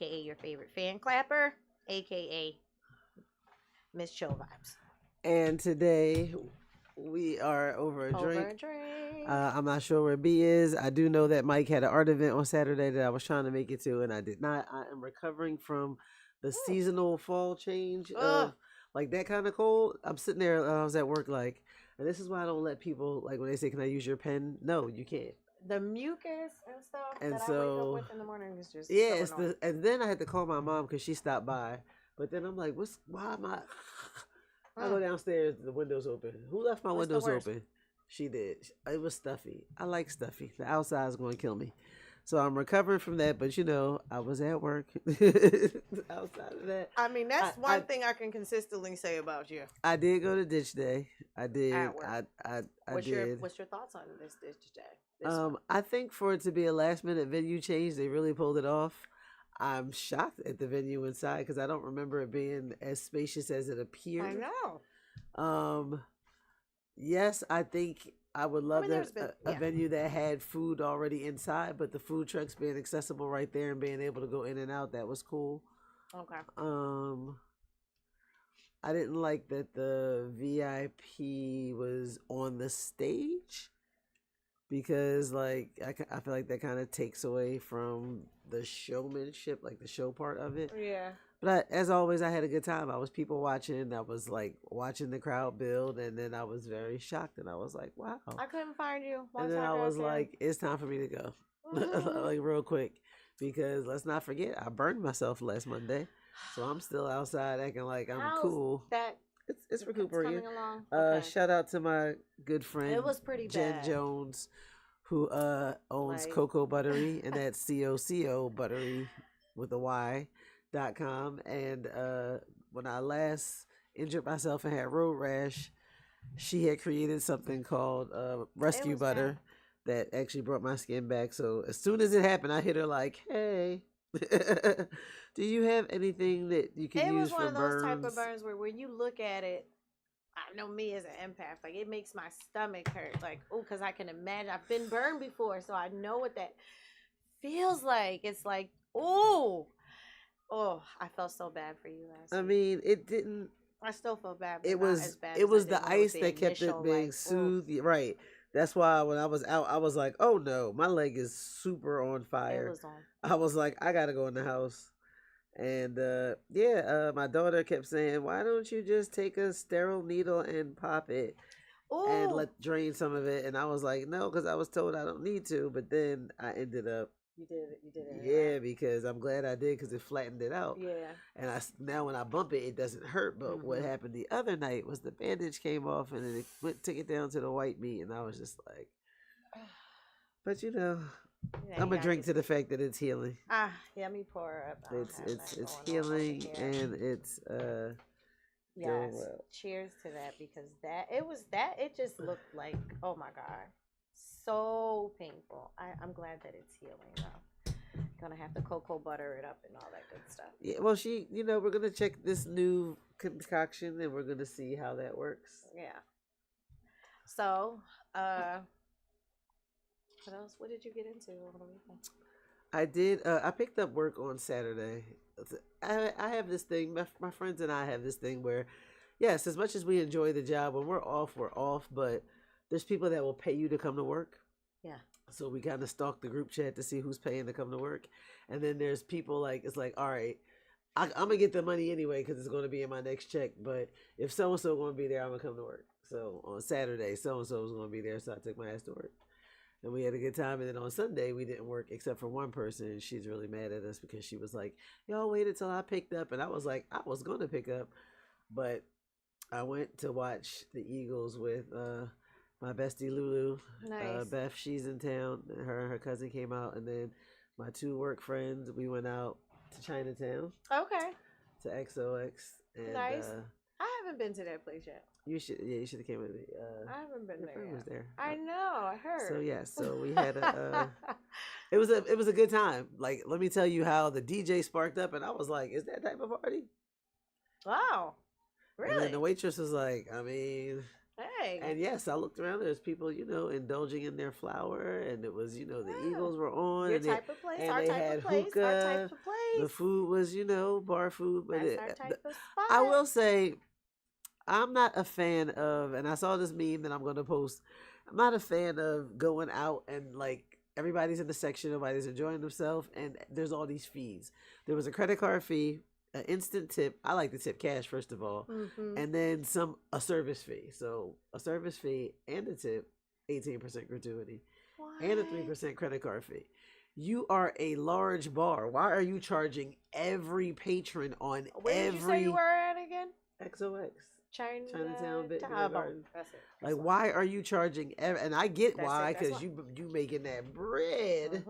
aka your favorite fan clapper, aka Miss Chill Vibes. And today we are over a Over drink. a drink. I'm not sure where B is. I do know that Mike had an art event on Saturday that I was trying to make it to, and I did not. I am recovering from the seasonal fall change of like that kind of cold. I'm sitting there. I was at work like, and this is why I don't let people like when they say, "Can I use your pen?" No, you can't. The mucus and stuff And that I wake up with in the morning is just yeah, so it's annoying. and then I had to call my mom because she stopped by. But then I'm like, why am I? I go downstairs, the window's open. Who left my windows open? She did. It was stuffy. I like stuffy. The outside is going to kill me. So I'm recovering from that, but I was at work. Outside of that, I mean, that's one thing I can consistently say about you. I did go to ditch day. I did. At work. I what's did. What's your thoughts on this ditch day? I think for it to be a last minute venue change, they really pulled it off. I'm shocked at the venue inside because I don't remember it being as spacious as it appeared. I know. Yes, I think I would love a venue that had food already inside, but the food trucks being accessible right there and being able to go in and out, that was cool. Okay. I didn't like that the VIP was on the stage because like I feel like that kind of takes away from the showmanship, like the show part of it. Yeah. But as always, I had a good time. I was people watching. I was like watching the crowd build, and then I was very shocked, and I was like, "Wow!" I couldn't find you. And then I was like, "It's time for me to go, like real quick," because let's not forget, I burned myself last Monday, so I'm still outside acting like I'm cool. It's recuperating. Okay. Shout out to my good friend. It was pretty Jen bad. Jones, who owns Cocoa Buttery, and that's COCO Buttery with a Y.com. And when I last injured myself and had road rash, she had created something called Rescue Butter that actually brought my skin back. So as soon as it happened, I hit her like, "Hey, do you have anything that you can use for burns?" It was one of those type of burns where when you look at it, I know me as an empath, like it makes my stomach hurt. Like, oh, because I can imagine. I've been burned before, so I know what that feels like. It's like, oh, I felt so bad for you last week. I mean, it didn't. I still feel bad. But it was the ice that kept it being soothed. Right. That's why when I was out, I was like, "Oh no, my leg is super on fire." It was on. I was like, "I gotta go in the house." And my daughter kept saying, "Why don't you just take a sterile needle and pop it and drain some of it?" And I was like, "No," because I was told I don't need to. But then I ended up. You did it. Yeah, right? Because I'm glad I did because it flattened it out. Yeah. And now when I bump it, it doesn't hurt. But what happened the other night was the bandage came off and then it took it down to the white meat, and I was just like, but I'm gonna drink to the fact that it's healing. Yeah, me pour her up. It's healing and it's yes. Well. Cheers to that because it just looked like, oh my God, so painful. I'm glad that it's healing though. Gonna have to cocoa butter it up and all that good stuff. Yeah, well, we're gonna check this new concoction and we're gonna see how that works. Yeah. So, what else? What did you get into over the weekend? I did. I picked up work on Saturday. I have this thing. My friends and I have this thing where, yes, as much as we enjoy the job, when we're off. But there's people that will pay you to come to work. Yeah. So we kind of stalk the group chat to see who's paying to come to work, and then there's people like it's like, all right, I'm gonna get the money anyway because it's gonna be in my next check. But if so and so gonna be there, I'm gonna come to work. So on Saturday, so and so was gonna be there, so I took my ass to work. And we had a good time. And then on Sunday, we didn't work except for one person. She's really mad at us because she was like, "Y'all waited till I picked up." And I was like, I was going to pick up. But I went to watch the Eagles with my bestie Lulu. Nice. Beth, she's in town. Her and her cousin came out. And then my two work friends, we went out to Chinatown. Okay. To XOX. And, nice. I haven't been to that place yet. You should have came with me. I haven't been there. Your friend was there. I know. I heard. So yeah, so we had it was a good time. Like, let me tell you how the DJ sparked up, and I was like, "Is that type of party?" Wow, really? And then the waitress was like, "I mean, Hey. And yes, I looked around. There's people, indulging in their flower, and it was, the Eagles were on, Your and type of place, and our they type had of place, our type hookah. of The place. food was, bar food, but That's our type of I spot. will say, I'm not a fan of, and I saw this meme that I'm going to post. I'm not a fan of going out and like everybody's in the section, nobody's enjoying themselves, and there's all these fees. There was a credit card fee, an instant tip. I like to tip cash first of all, and then a service fee. So a service fee and a tip, 18% gratuity, and a 3% credit card fee. You are a large bar. Why are you charging every patron on Where did you say you were at again? XOX? Chinatown Beer Garden. Garden. That's it. Like, why are you charging? And I get why, because you making that bread,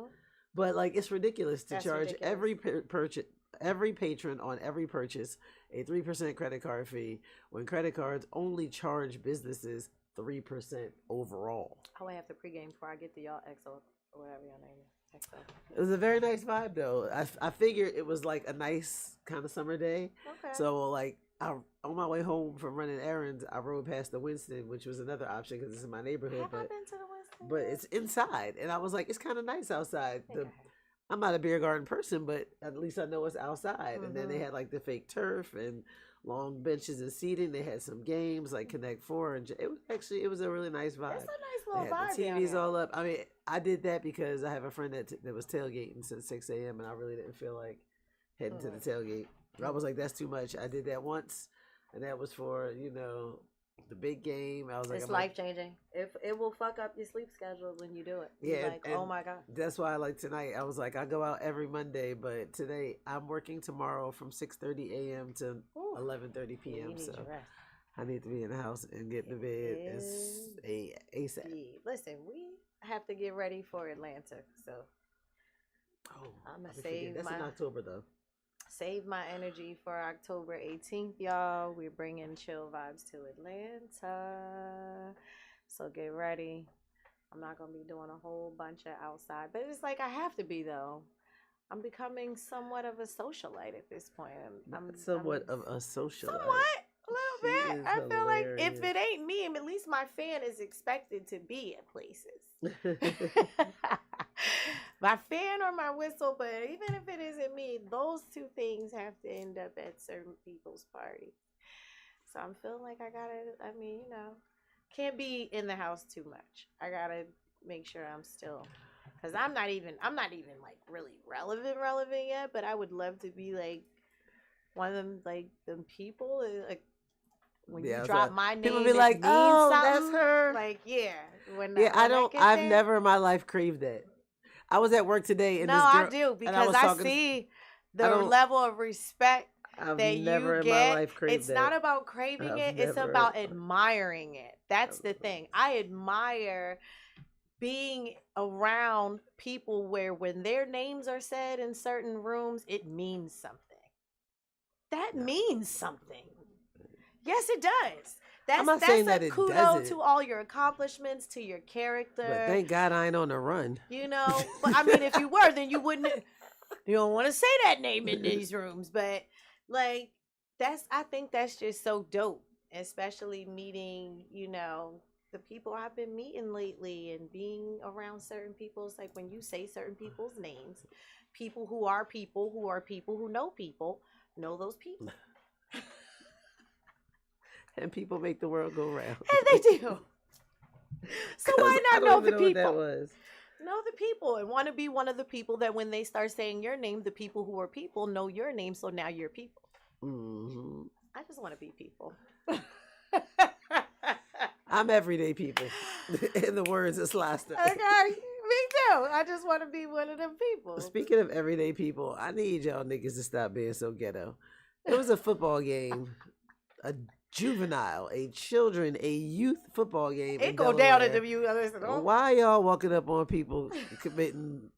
but like it's ridiculous to charge every purchase, every patron on every purchase a 3% credit card fee when credit cards only charge businesses 3% overall. Oh, I have to pregame before I get to y'all XO or whatever your name is. XO. It was a very nice vibe though. I figured it was like a nice kind of summer day. Okay. So like on my way home from running errands, I rode past the Winston, which was another option because it's in my neighborhood. Have I been to the Winston? But it's inside, and I was like, it's kind of nice outside. I'm not a beer garden person, but at least I know it's outside. And then they had like the fake turf and long benches and seating. They had some games like Connect Four, and it was a really nice vibe. It's a nice little vibe. The TV's all up. I mean, I did that because I have a friend that was tailgating since 6 a.m. and I really didn't feel like heading to the tailgate. I was like, that's too much. I did that once, and that was for the big game. I was like, it's life changing. It will fuck up your sleep schedule when you do it. Yeah, like, oh my god. That's why like tonight I was like, I go out every Monday, but today I'm working tomorrow from 6:30 a.m. to 11:30 p.m. So I need to be in the house and get to bed ASAP. Listen, we have to get ready for Atlanta, so I'm gonna save that's in October though. Save my energy for October 18th, y'all. We're bringing chill vibes to Atlanta. So get ready. I'm not going to be doing a whole bunch of outside. But it's like I have to be, though. I'm becoming somewhat of a socialite at this point. I'm somewhat of a socialite. Somewhat. A little bit. I feel like if it ain't me, at least my fan is expected to be at places. My fan or my whistle, but even if it isn't me, those two things have to end up at certain people's parties. So I'm feeling like can't be in the house too much. I gotta make sure I'm still, because I'm not even like really relevant yet, but I would love to be like one of them, like them people, like when you drop my name, people be like, "Oh, that's her." Like, I've never in my life craved that. I was at work today, and I do, because I see the level of respect that you get. It's not about craving it; it's about admiring it. That's the thing. I admire being around people where when their names are said in certain rooms, it means something. That means something. Yes, it does. That's a kudo to all your accomplishments, to your character. But thank God I ain't on the run. But I mean, if you were, then you wouldn't. You don't want to say that name in these rooms, but like I think that's just so dope, especially meeting, the people I've been meeting lately and being around certain people. It's like when you say certain people's names, people who are people who know those people. And people make the world go round. And they do. So why not know the people? What that was. Know the people and want to be one of the people that when they start saying your name, the people who are people know your name. So now you're people. Mm-hmm. I just want to be people. I'm everyday people. In the words of Slaster. Okay. Me too. I just want to be one of them people. Speaking of everyday people, I need y'all niggas to stop being so ghetto. It was a football game. A youth football game. It go down at the view. Why y'all walking up on people committing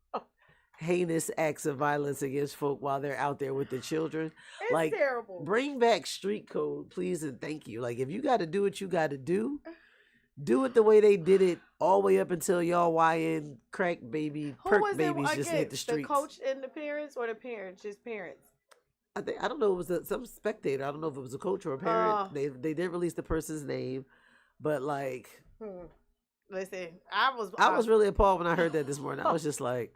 heinous acts of violence against folk while they're out there with the children? It's terrible. Bring back street code, please and thank you. Like, if you got to do what you got to do it the way they did it all the way up until y'all YN crack babies just hit the streets. The coach and the parents, or the parents, just parents? I don't know. It was some spectator. I don't know if it was a coach or a parent. They did release the person's name, But like, Listen, I was really appalled when I heard that this morning. I was just like,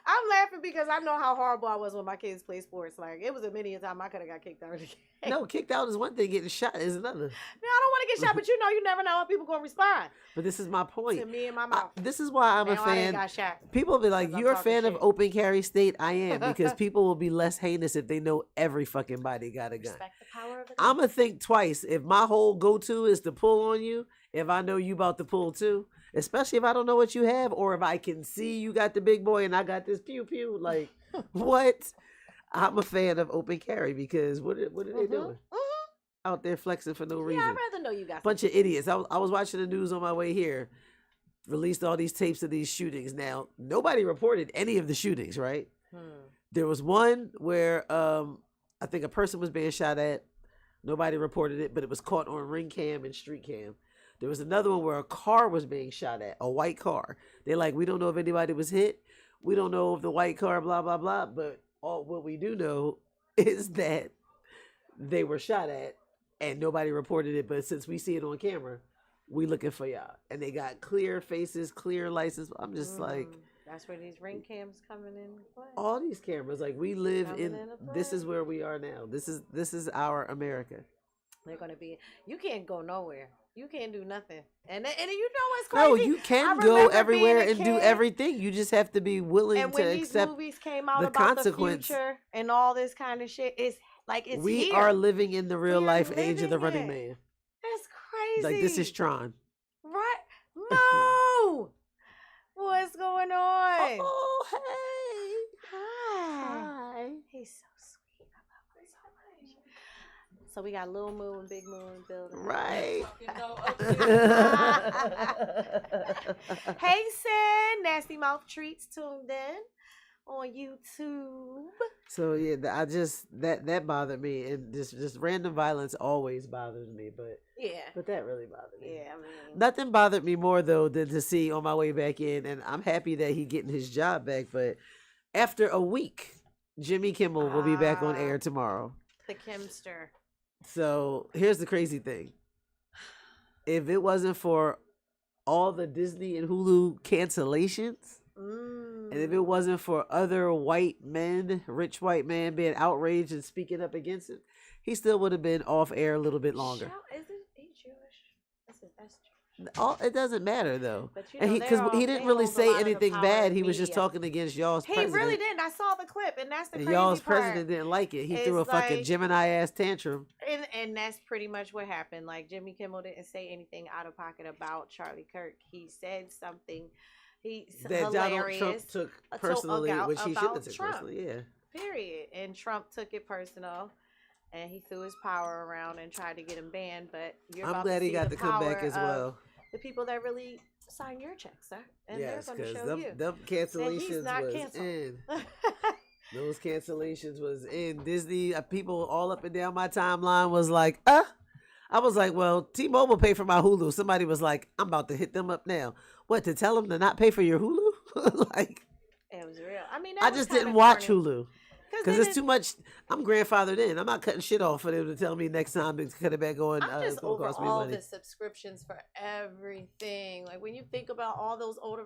I'm laughing because I know how horrible I was when my kids play sports. Like, it was a many a time I could have got kicked out of the game. no, kicked out is one thing, getting shot is another. No, I don't want to get shot, but you never know how people going to respond. But this is my point. To me and my mouth. This is why I'm a fan. Got shot. People will be like, you're a fan of shit. open carry state? I am, because people will be less heinous if they know every fucking body got a gun. Respect the power of the I'm going to think twice. If my whole go-to is to pull on you, if I know you about to pull too, especially if I don't know what you have, or if I can see you got the big boy and I got this pew-pew, like, what? I'm a fan of open carry because what are they doing? Out there flexing for no reason. Yeah, I'd rather know you got bunch of idiots. I was watching the news on my way here. Released all these tapes of these shootings. Now, nobody reported any of the shootings, right? There was one where I think a person was being shot at. Nobody reported it, but it was caught on ring cam and street cam. There was another one where a car was being shot at, a white car. They're like, we don't know if anybody was hit. We don't know if the white car, blah, blah, blah. But what we do know is that they were shot at and nobody reported it. But since we see it on camera, we looking for y'all. And they got clear faces, clear license. I'm just like... That's where these ring cams coming in play. All these cameras, like we live this is where we are now. This is our America. They're going to be... You can't go nowhere. You can't do nothing. And you know what's crazy? No, you can go everywhere and do everything. You just have to be willing to accept the consequence. And when these movies came out about the future and all this kind of shit, it's like it's we here. Are living in the real life age of the Running Man. That's crazy. Like this is Tron. Right? No. What's going on? Oh, hey. Hi. He's so sweet. I love him so much. So we got Lil Moo and Big Moo in the building. Right. Hey, Sin. Nasty Mouth Treats tuned in on YouTube. So yeah, I just that bothered me, and just random violence always bothers me, but that really bothered me. Yeah, I mean, nothing bothered me more though than to see on my way back in, and I'm happy that he getting his job back. But after a week, Jimmy Kimmel will be back on air tomorrow. The Kimster. So here's the crazy thing: if it wasn't for all the Disney and Hulu cancellations. And if it wasn't for other white men, rich white men being outraged and speaking up against it, he still would have been off air a little bit longer. Isn't he Jewish? That's Jewish. It doesn't matter though, but and because he didn't really say anything bad. He was just talking against y'all's president. He really didn't. I saw the clip, and that's the crazy y'all's part. president didn't like it. He threw a fucking Gemini ass tantrum. And that's pretty much what happened. Like Jimmy Kimmel didn't say anything out of pocket about Charlie Kirk. He said something. That Donald Trump took personally, which he shouldn't have took personally, yeah. Period. And Trump took it personal, and he threw his power around and tried to get him banned. But I'm glad he got to come back as well. The people that really sign your checks, sir, and yes, they're going to show you. Them cancellations was in. Those cancellations was in. Disney people all up and down my timeline was like, I was like, well, T-Mobile paid for my Hulu. Somebody was like, I'm about to hit them up now. What, to tell them to not pay for your Hulu? Like, it was real. I mean, I just didn't watch Hulu because it's too much. I'm grandfathered in. I'm not cutting shit off for them to tell me next time to cut it back on. I'm just over all the subscriptions for everything. Like when you think about all those auto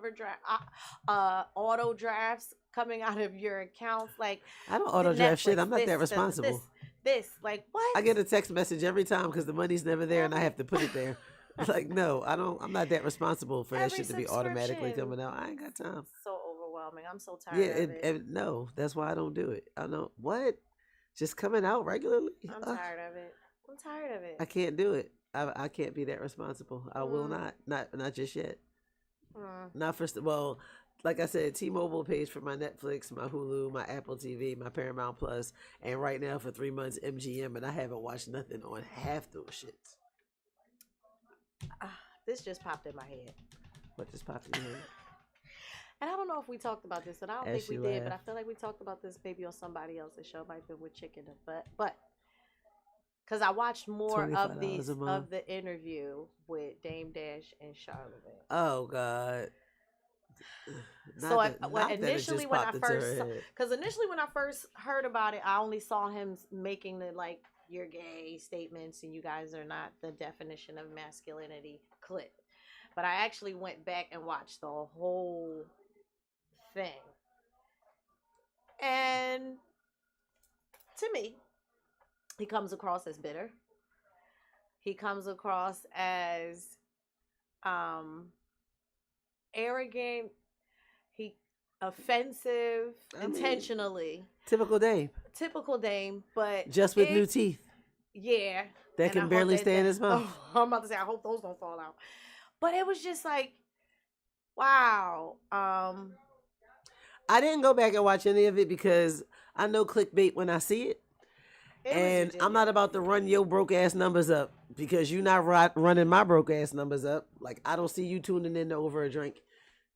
drafts coming out of your accounts, like I don't auto draft shit. I'm not that responsible. Like what? I get a text message every time because the money's never there and I have to put it there. Like no, I'm not that responsible for that shit to be automatically coming out. I ain't got time. So overwhelming. I'm so tired of it. No, that's why I don't do it. I know what, just coming out regularly. I'm tired of it. I'm tired of it. I can't do it. I can't be that responsible. I will not just yet. Not first. Well, like I said, T-Mobile pays for my Netflix, my Hulu, my Apple TV, my Paramount Plus, and right now for 3 months MGM, and I haven't watched nothing on half those shits. This just popped in my head. What just popped in your head? And I don't know if we talked about this, and I don't think we did, but I feel like we talked about this maybe on somebody else's show, might have been with Chicken, but because I watched more of the interview with Dame Dash and Charlamagne. Oh God. Initially when I first heard about it, I only saw him making the you're gay statements and you guys are not the definition of masculinity clip. But I actually went back and watched the whole thing. And to me, he comes across as bitter. He comes across as um arrogant, he offensive, intentionally. Typical Dame. Typical Dame, but just with new teeth. Yeah. That can barely stay in his mouth. Oh, I'm about to say, I hope those don't fall out. But it was just like, wow. I didn't go back and watch any of it because I know clickbait when I see it. And I'm not about to run your broke ass numbers up because you're not running my broke ass numbers up. Like, I don't see you tuning in to Over a Drink,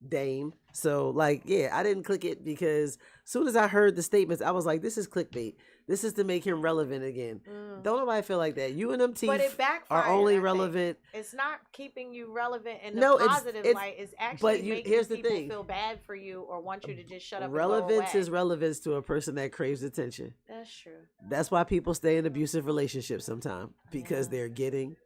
Dame. So, like, yeah, I didn't click it because as soon as I heard the statements, I was like, this is clickbait. This is to make him relevant again. Don't nobody feel like that. You and them teeth are only relevant. It's not keeping you relevant in the positive light. It's actually making people feel bad for you or want you to just shut up Relevance and go away. is relevance to a person that craves attention. That's true. That's why people stay in abusive relationships sometimes, because they're getting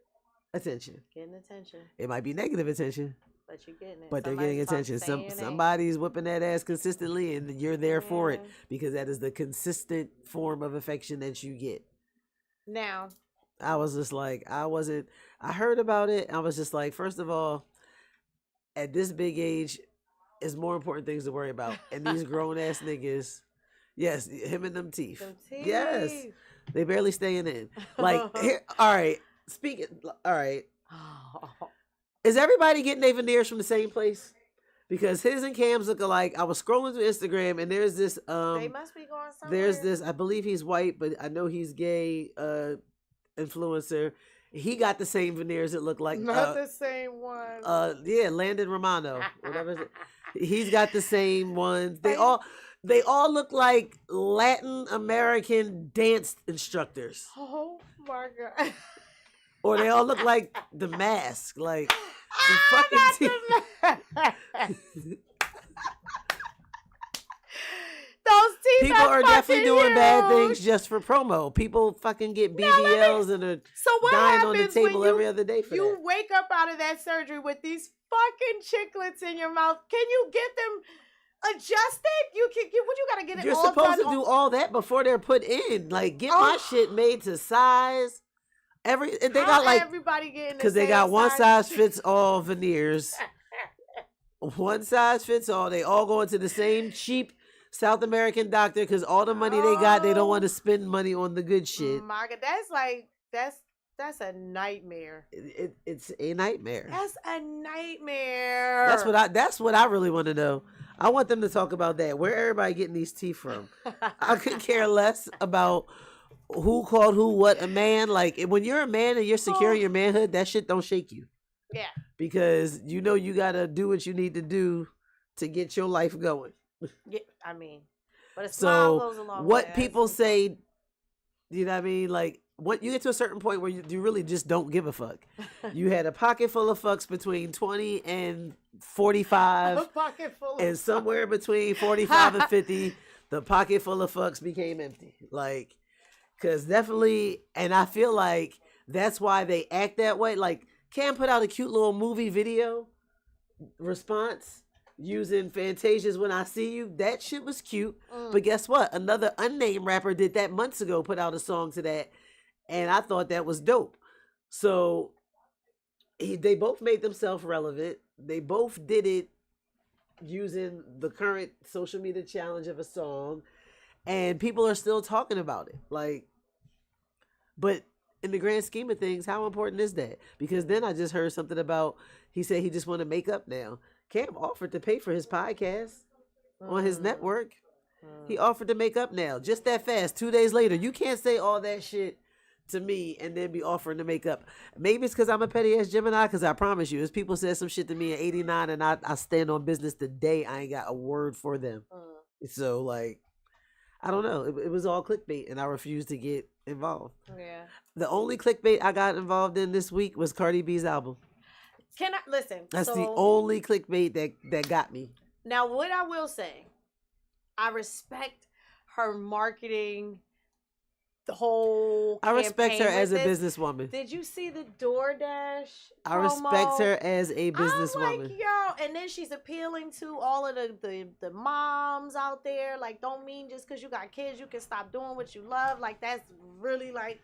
attention. Getting attention. It might be negative attention. But you're getting it. But they're getting attention. Somebody's whipping that ass consistently, and you're there for it because that is the consistent form of affection that you get. Now, I was just like, I heard about it. I was just like, first of all, at this big age, is more important things to worry about. And these grown ass niggas, yes, him and them teeth. Yes, they barely staying in. Like, here, all right, all right. Is everybody getting their veneers from the same place? Because his and Cam's look alike. I was scrolling through Instagram and there's this they must be going somewhere. There's this, I believe he's white, but I know he's gay influencer. He got the same veneers, it looked like. Not the same one. Yeah, Landon Romano. Whatever. He's got the same ones. They all look like Latin American dance instructors. Oh my God. Or they all look like The Mask, like the fucking teeth. Those teeth. People are definitely doing bad things just for promo. People fucking get BBLs and are dying on the table every other day for you that. Wake up out of that surgery with these fucking chiclets in your mouth. Can you get them adjusted? What you gotta get it? You're all supposed done to do all that before they're put in. Like, get my shit made to size. They got like everybody getting because they got one size fits all veneers. One size fits all. They all go into the same cheap South American doctor because all the money they got, they don't want to spend money on the good shit. My God, that's a nightmare. It's a nightmare. That's a nightmare. That's what I really want to know. I want them to talk about that. Where everybody getting these teeth from? I could care less about who called who what a man. Like, when you're a man and you're secure in your manhood, that shit don't shake you. Yeah. Because you know you gotta do what you need to do to get your life going. Yeah, I mean, but a smile goes a long way. What people say, you know what I mean? Like, what you get to a certain point where you really just don't give a fuck. You had a pocket full of fucks between 20 and 45. A pocket full of and somewhere between 45 and 50, the pocket full of fucks became empty. Like, because definitely, and I feel like that's why they act that way. Like, Cam put out a cute little movie video response using Fantasia's When I See You. That shit was cute. But guess what? Another unnamed rapper did that months ago, put out a song to that. And I thought that was dope. So they both made themselves relevant. They both did it using the current social media challenge of a song. And people are still talking about it. Like, but in the grand scheme of things, how important is that? Because then I just heard something about, he said he just want to make up now. Cam offered to pay for his podcast on his network. He offered to make up now, just that fast. 2 days later, you can't say all that shit to me and then be offering to make up. Maybe it's because I'm a petty ass Gemini, because I promise you, as people said some shit to me in 89 and I stand on business today, I ain't got a word for them. So, like, I don't know. It was all clickbait, and I refused to get involved. Yeah. The only clickbait I got involved in this week was Cardi B's album. Can I listen? That's the only clickbait that got me. Now, what I will say, I respect her marketing the whole I respect her campaign as a with this. businesswoman. Did you see the DoorDash I promo? respect her as a I'm businesswoman. like, yo, and then she's appealing to all of the moms out there. Like, don't mean just because you got kids, you can stop doing what you love. Like, that's really like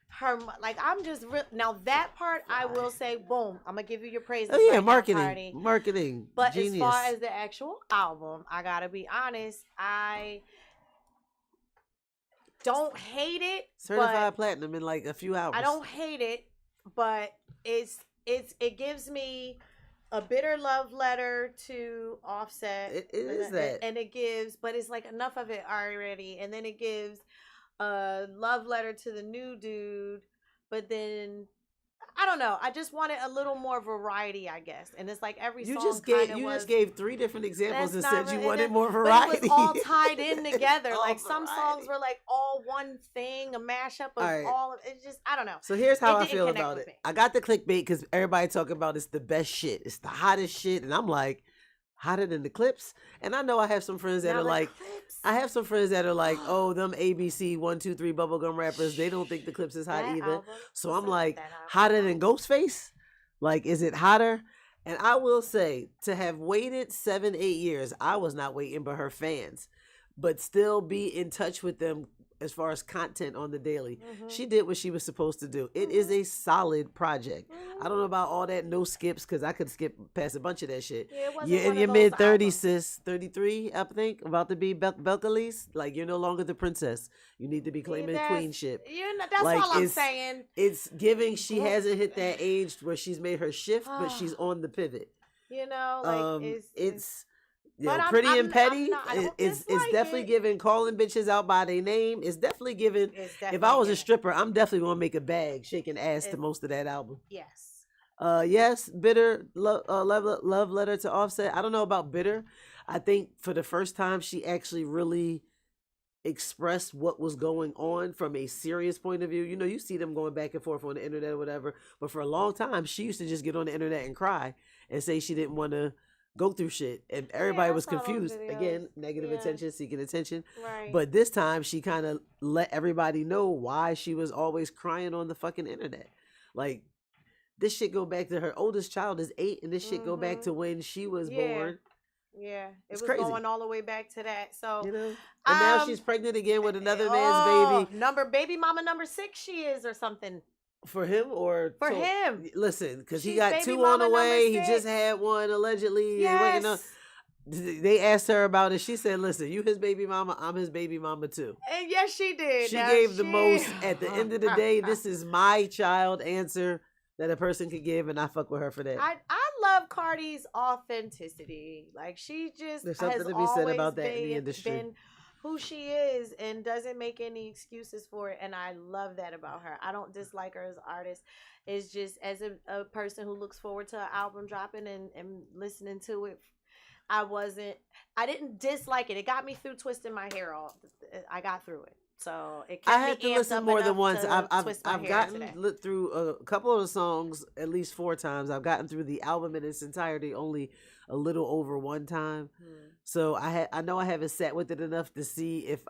her. Like, I'm just now that part I will say, boom, I'm gonna give you your praises. Oh yeah, right marketing, now, marketing. But genius. as far as the actual album, I gotta be honest, I don't hate it. Certified platinum in like a few hours. I don't hate it, but it gives me a bitter love letter to Offset. It is that, and it gives, but it's like enough of it already, and then it gives a love letter to the new dude, but then I don't know. I just wanted a little more variety, I guess. And it's like every song just gave 3 different examples and said you wanted more variety. But it was all tied in together. Like some variety. songs were like all one thing, a mashup of all of it. Just I don't know. So here's how I feel about it. I got the clickbait because everybody talking about it's the best shit. It's the hottest shit. And I'm like, hotter than the clips. And I know I have some friends that are like, oh, them ABC 1, 2, 3 bubblegum rappers, they don't think the clips is hot either. So I'm like, hotter than Ghostface? Like, is it hotter? And I will say, to have waited 7, 8 years, I was not waiting but her fans, but still be in touch with them as far as content on the daily. Mm-hmm. She did what she was supposed to do. It is a solid project. Mm-hmm. I don't know about all that no skips because I could skip past a bunch of that shit. You're in your mid-30s, sis. 33, I think, about to be Belcalis. Like, you're no longer the princess. You need to be claiming queenship. That's like, all I'm saying. It's giving she hasn't hit that age where she's made her shift, but she's on the pivot. You know, like it's Pretty and Petty is definitely giving calling bitches out by their name. It's definitely giving. If I was a stripper, I'm definitely gonna make a bag shaking ass to most of that album. Yes. Yes, bitter love letter to Offset. I don't know about bitter. I think for the first time she actually really expressed what was going on from a serious point of view. You know, you see them going back and forth on the internet or whatever, but for a long time she used to just get on the internet and cry and say she didn't want to go through shit, and everybody was confused. Again, negative attention, seeking attention. Right. But this time she kind of let everybody know why she was always crying on the fucking internet. Like, this shit go back to her oldest child is 8, and this shit go back to when she was born. Yeah, it was crazy. Going all the way back to that. So, you know, and now she's pregnant again with another man's baby. Baby mama number 6 she is or something. For him or for him? Listen, because he got 2 on the way. He just had one allegedly. Yes. They asked her about it. She said, "Listen, you his baby mama. I'm his baby mama too." And yes, she did. She gave the most. At the end of the day, this is my child answer that a person could give, and I fuck with her for that. I love Cardi's authenticity. Like, she just there's something to be said about that in the industry. Been who she is and doesn't make any excuses for it, and I love that about her. I don't dislike her as an artist. It's just as a person who looks forward to an album dropping and listening to it. I didn't dislike it. It got me through twisting my hair off. I got through it. So it kept I had to listen more than once. I've gotten through a couple of the songs at least 4 times. I've gotten through the album in its entirety only a little over 1 time. So I know I haven't sat with it enough to see if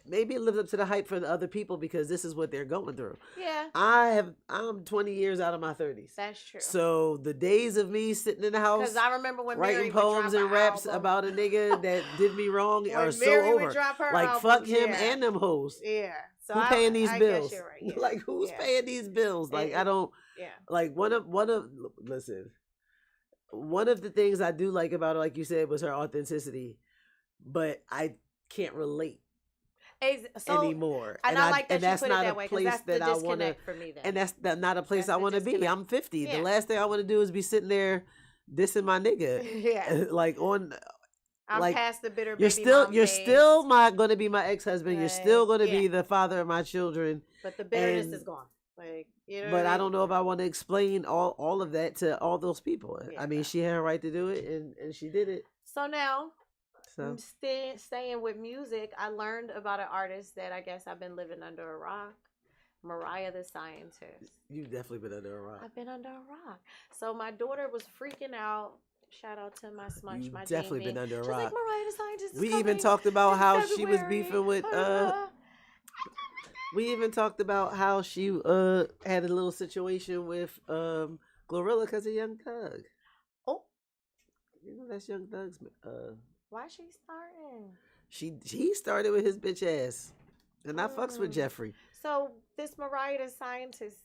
maybe it lives up to the hype for the other people because this is what they're going through. Yeah. I'm 20 years out of my 30s. That's true. So the days of me sitting in the house, because I remember when writing poems and raps about a nigga that did me wrong are so over. Like album, fuck him and them hoes. Yeah. So who paying these bills? Right. Yeah. Like who's paying these bills? Like I don't. Yeah. Like one of the things I do like about her, like you said, was her authenticity, but I can't relate anymore. And I like that you put it that way because that's the disconnect for me. Then. And that's not a place I want to be. I'm 50. Yeah. The last thing I want to do is be sitting there dissing my nigga. Yeah. I'm past the bitter. You're still going to be my ex-husband. You're still going to be the father of my children. But the bitterness is gone. Like, you know. But I don't know if I want to explain all of that to all those people. Yeah. I mean, she had a right to do it, and she did it. So now. So. Staying with music, I learned about an artist that I guess I've been living under a rock. Mariah the Scientist. You've definitely been under a rock. I've been under a rock. So my daughter was freaking out. Shout out to my smudge, my definitely Jamie. been under a She's rock. Like, Mariah the Scientist is we coming even talked about how February. she was beefing with We even talked about how she had a little situation with Glorilla because of Young Thug. Oh, You know that's Young Thug's. why she starting? He started with his bitch ass, and I fucks with Mm. Jeffrey. So this Mariah the Scientist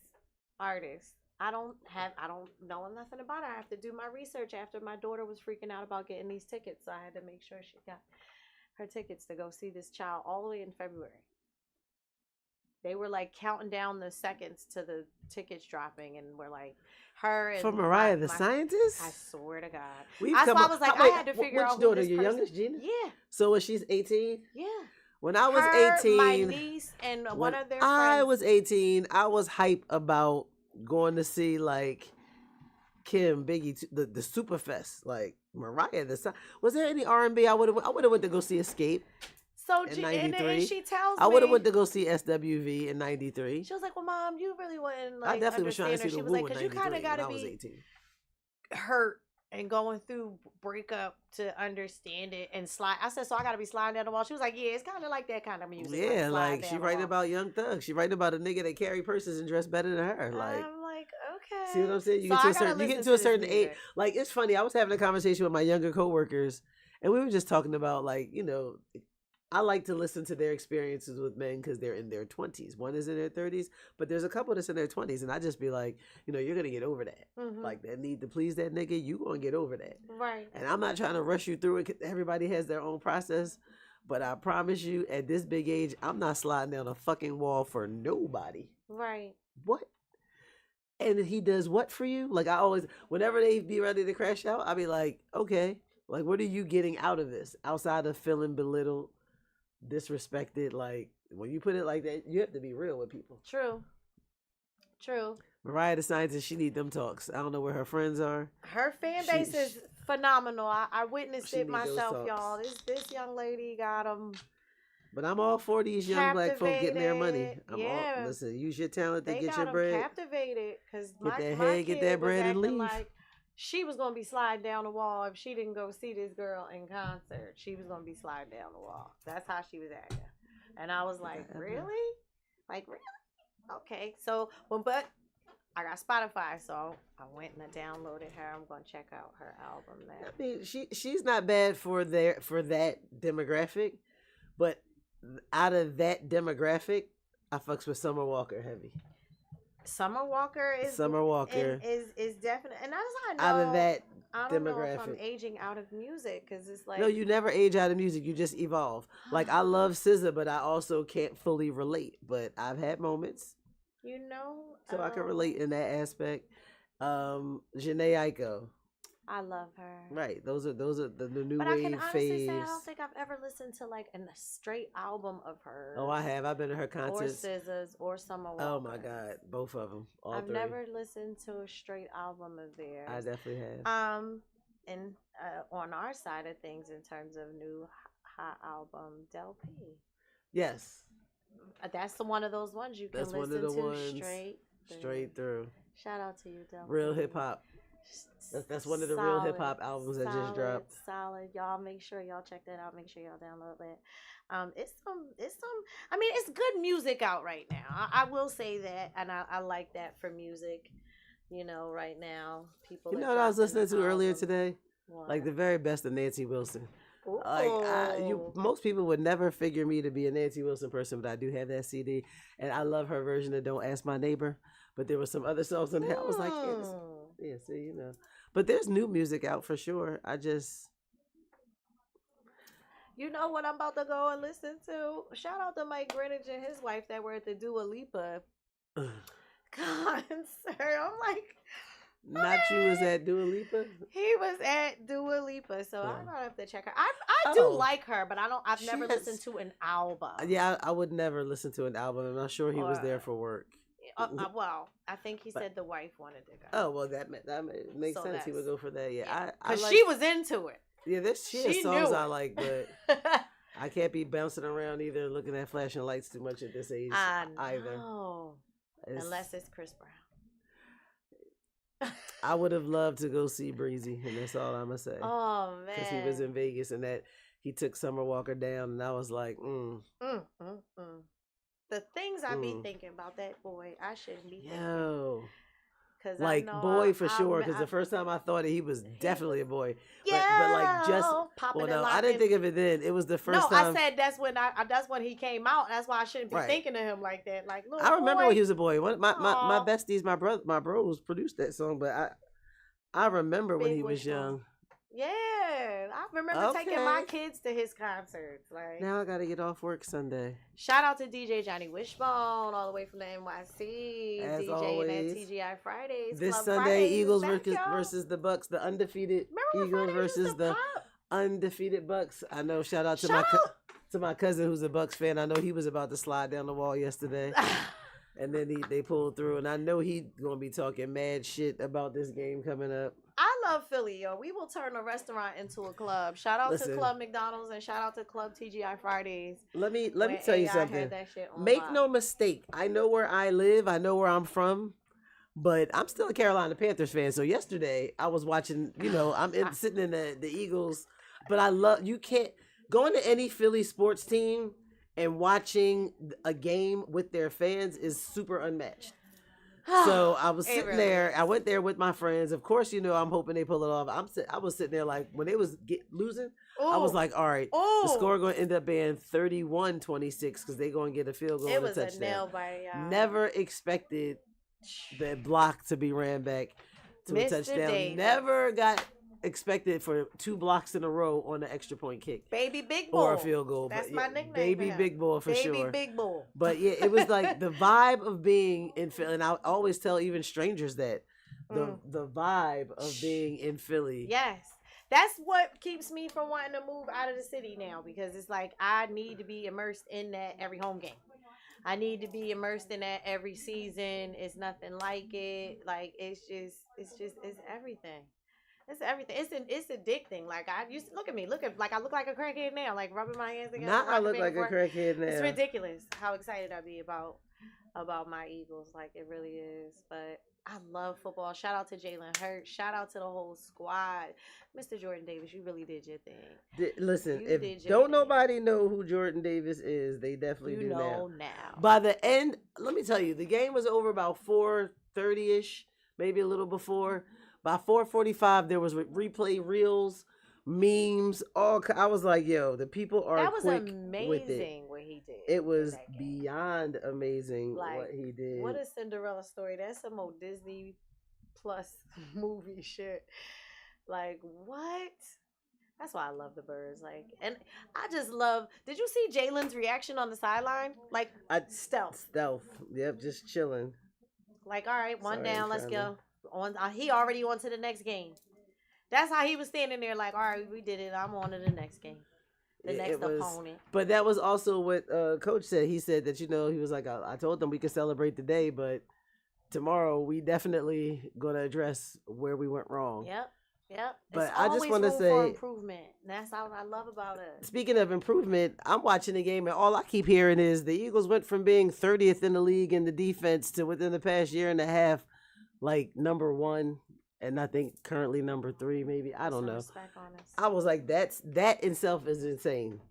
artist, I don't know nothing about her. I have to do my research after my daughter was freaking out about getting these tickets. So I had to make sure she got her tickets to go see this child all the way in February. They were like counting down the seconds to the tickets dropping, and we're like, her and For Mariah the my Scientist? I swear to God. We've That's come why I up. was like, Wait, I had to figure which out who daughter? this Your person. youngest, Gina? Yeah, So when she's 18? yeah. When I was Her, 18, my niece, and when one of their I friends. was 18, I was hype about going to see like Kim, Biggie, the Superfest, like Mariah. Was there any R&B? I would have went to go see Escape So in and '93. she tells I would have me, went to go see SWV in '93. she was like, "Well, Mom, you really wouldn't I like definitely was trying to understand see her." the She was Woo like, in "Cause you kind of '93 when got I to was be 18. hurt and going through breakup to understand it and slide." I said, "So I got to be sliding down the wall." She was like, "Yeah, it's kind of like that kind of music." Yeah, slide like down she the writing wall. about Young Thug. She writing about a nigga that carry purses and dress better than her. Like, I'm like, okay. see what I'm saying? So I gotta You get listen to a this certain age. music. Like, it's funny. I was having a conversation with my younger coworkers, and we were just talking about like, I like to listen to their experiences with men because they're in their 20s. One is in their 30s, but there's a couple that's in their 20s, and I just be like, you're gonna get over that. Mhm. Like that need to please that nigga, you gonna get over that. Right. And I'm not trying to rush you through it. 'Cause everybody has their own process. But I promise you, at this big age, I'm not sliding down a fucking wall for nobody. Right. What? And he does what for you? Like I always, whenever they be ready to crash out, I be like, okay, like what are you getting out of this outside of feeling belittled, disrespected? Like when you put it like that, you have to be real with people. True. True. Mariah the Scientist, she need them talks. I don't know where her friends are. Her fan base is phenomenal. I witnessed she it need those myself, talks. y'all. This young lady got them. But I'm all for these young black folk getting their money. Yeah. Listen, use your talent to They get got your them bread. captivated because Get that my head, kid get that was bread, and acting leave. like she was gonna be sliding down the wall if she didn't go see this girl in concert. She was gonna be sliding down the wall. That's how she was acting, and I was like, really? Like really? Okay. So but I got Spotify, so I went and I downloaded her. I'm gonna check out her album now. I mean, she's not bad for that demographic, but out of that demographic, I fucks with Summer Walker heavy. Summer Walker is definite, and that's how I know. Out of that I don't know demographic. if I'm aging out of music because it's like No, you never age out of music. You just evolve. Like I love SZA, but I also can't fully relate. But I've had moments. So I can relate in that aspect. Jhené Aiko. I love her. Right. Those are the new but wave I can honestly say I faves. don't think I've ever listened to like a straight album of hers. Oh, I have. I've been to her concerts. Or SZA's or Summer Walker. Oh my God, both of them. I've never listened to a straight album of theirs. I definitely have. And on our side of things, in terms of new hot album, Del P. Yes. That's one of those ones you can listen to straight through. Shout out to you, Del. Real hip hop. That's one of the real hip hop albums that just dropped. Solid. Y'all make sure y'all check that out. Make sure y'all download that. It's some. I mean, it's good music out right now. I will say that, and I like that for music. Right now, people. You know what I was listening to earlier today? What? Like the very best of Nancy Wilson. Ooh. Like most people would never figure me to be a Nancy Wilson person, but I do have that CD, and I love her version of "Don't Ask My Neighbor." But there were some other songs in there. I was like, yeah, see, But there's new music out for sure. I just. You know what I'm about to go and listen to? Shout out to Mike Greenwich and his wife that were at the Dua Lipa concert. I'm like, not you was at Dua Lipa? He was at Dua Lipa, so I'm gonna have to check her. I do like her, but I've never listened to an album. Yeah, I would never listen to an album. I'm not sure he was there for work. Well, I think he said the wife wanted to go. Oh well, that makes sense. He would go for that. Yeah, because she was into it. Yeah, she has songs I like, but I can't be bouncing around either, looking at flashing lights too much at this age either. Unless it's Chris Brown. I would have loved to go see Breezy, and that's all I'm gonna say. Oh man, because he was in Vegas and that he took Summer Walker down, and I was like, I be thinking about that boy? I shouldn't be thinking. Yo. Cause Like, I know boy, for sure. Because the first time I thought it, he was definitely a boy. But like, just, popping well, no, and I didn't locking. think of it then. It was the first No, time. I said that's when he came out. That's why I shouldn't be Right. thinking of him like that. Like, little I remember boy. when he was a boy. My Aw. besties, my bros produced that song, but I remember when Big he was Wishbone. young. Yeah, I remember taking my kids to his concerts. Like, Now I gotta get off work Sunday. shout out to DJ Johnny Wishbone, all the way from the NYC. As DJing always, at TGI Fridays. This Club Sunday, Fridays Eagles back, versus the Bucks, the undefeated Remember Eagles Fridays versus used to the pop? undefeated Bucks. I know. Shout out to my cousin who's a Bucks fan. I know he was about to slide down the wall yesterday. And then they pulled through, and I know he gonna be talking mad shit about this game coming up. I love Philly, yo. We will turn a restaurant into a club. Shout out to Club McDonald's and shout out to Club TGI Fridays. Let me tell you something. Make no mistake. I know where I live. I know where I'm from. But I'm still a Carolina Panthers fan. So yesterday I was watching. I'm sitting in the Eagles. But you can't going to any Philly sports team and watching a game with their fans is super unmatched. So I was sitting there. I went there with my friends. Of course, I'm hoping they pull it off. I was sitting there like when they was losing. I was like, all right, the score going to end up being 31-26 because they're going to get a field goal and a touchdown. It was a nail biter, y'all. Never expected the block to be ran back to a touchdown. Davis. Never got expected for 2 blocks in a row on an extra point kick. Baby Big Bull. Or a field goal. That's my nickname. Baby Big Bull for sure. Baby Big Bull. But yeah, it was like the vibe of being in Philly. And I always tell even strangers that the vibe of being in Philly. Yes. That's what keeps me from wanting to move out of the city now, because it's like I need to be immersed in that every home game. I need to be immersed in that every season. It's nothing like it. Like it's everything. It's everything. It's addicting. Like I used to look at I look like a crackhead now. Like rubbing my hands together. Now I look like a crackhead now. It's ridiculous how excited I be about my Eagles. Like it really is. But I love football. Shout out to Jalen Hurts. Shout out to the whole squad. Mr. Jordan Davis, you really did your thing. Listen, if nobody know who Jordan Davis is, they definitely do now. By the end, let me tell you, the game was over about 4:30ish, maybe a little before. By 4:45, there was replay reels, memes. I was like, yo, the people are quick with it. That was amazing what he did. It was beyond amazing what he did. What a Cinderella story. That's some old Disney Plus movie shit. Like, what? That's why I love the Birds. Like, and I just love. Did you see Jalen's reaction on the sideline? Like, stealth. Yep, just chilling. Like, all right, one down, let's go. He already on to the next game. That's how he was standing there. Like, all right, we did it. I'm on to the next game. Next opponent. But that was also what Coach said. He said that he was like, I told them we could celebrate today, but tomorrow we definitely gonna address where we went wrong. Yep. But I just want to say improvement. That's what I love about it. Speaking of improvement, I'm watching the game and all I keep hearing is the Eagles went from being 30th in the league in the defense to within the past year and a half, like number 1, and I think currently number 3, maybe. I don't know. I was like, that in itself is insane.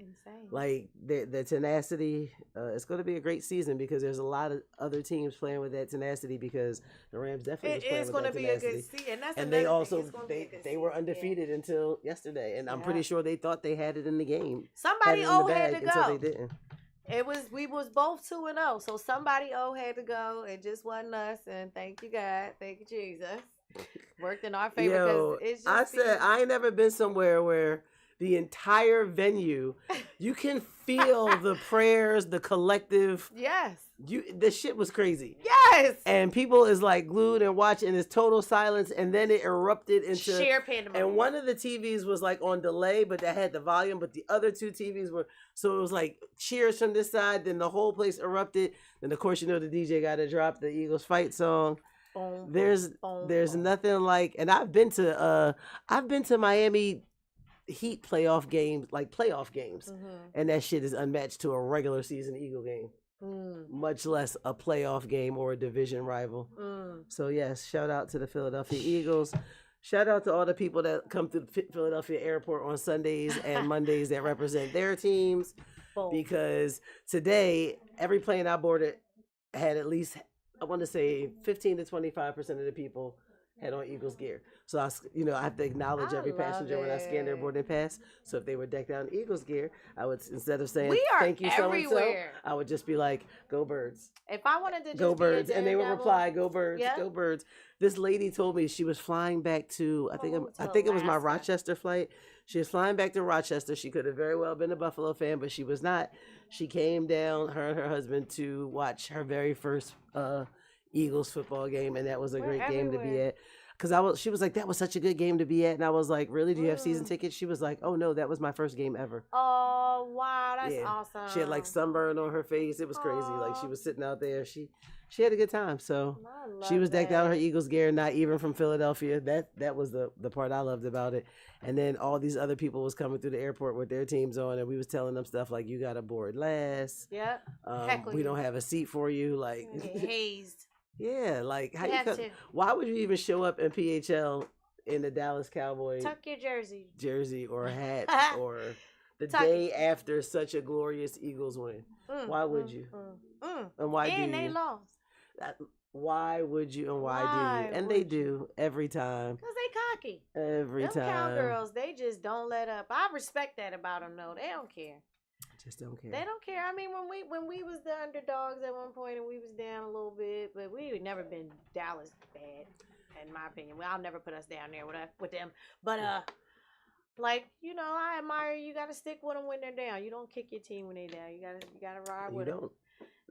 Like the tenacity. It's going to be a great season because there's a lot of other teams playing with that tenacity because the Rams definitely was playing with that tenacity. It's going to be a good season. And they also they were undefeated until yesterday, and I'm pretty sure they thought they had it in the game. Somebody had to go. Until they didn't. We was both 2-0, so somebody had to go. It just wasn't us, and thank you God, thank you Jesus. Worked in our favor. Yo, it's just I said I ain't never been somewhere where the entire venue, you can feel the prayers, the collective. Yes. The shit was crazy. Yes. And people is like glued and watching. It's total silence, and then it erupted into sheer pandemonium. And one of the TVs was like on delay, but that had the volume. But the other 2 TVs were, so it was like cheers from this side. Then the whole place erupted. Then of course the DJ got to drop the Eagles fight song. There's nothing like, and I've been to Miami Heat playoff games, and that shit is unmatched to a regular season Eagle game, much less a playoff game or a division rival. So yes, shout out to the Philadelphia Eagles. Shout out to all the people that come to Philadelphia Airport on Sundays and Mondays that represent their teams, because today every plane I boarded had at least, I want to say 15 to 25% of the people had on Eagles gear. So I have to acknowledge I every love passenger when I scan their it. boarding pass. So if they were decked out in Eagles gear, I would, instead of saying We are thank you so and so, everywhere. I would just be like, go Birds. If I wanted to Go just be a Birds. And they would daredevil, reply, go Birds, yeah. go Birds. This lady told me she was flying back to, I think it was my Alaska. Rochester flight. She was flying back to Rochester. She could have very well been a Buffalo fan, but she was not. She came down, her and her husband, to watch her very first Eagles football game, and that was a great game to be at. Because she was like, that was such a good game to be at, and I was like, really? Do you have season tickets? She was like, oh no, that was my first game ever. Oh wow, that's awesome. She had like sunburn on her face. It was crazy. Like she was sitting out there. She had a good time. So she was decked out in her Eagles gear, not even from Philadelphia. That was the part I loved about it. And then all these other people was coming through the airport with their teams on, and we was telling them stuff like, you got to board last. Yep. We don't have a seat for you. Like hazed. Yeah, like how why would you even show up in PHL in the Dallas Cowboys tuck your jersey or a hat or the day after such a glorious Eagles win? Why would you? And why do you? They lost. Why would you and why do you? And they do every time. Because they cocky. Every time. Cowgirls, they just don't let up. I respect that about them, though. They don't care. Just don't care. They don't care. I mean, when we was the underdogs at one point and we was down a little bit, but we had never been Dallas bad, in my opinion. Well, I'll never put us down there with them. But like, I admire you. Got to stick with them when they're down. You don't kick your team when they're down. You gotta ride with them.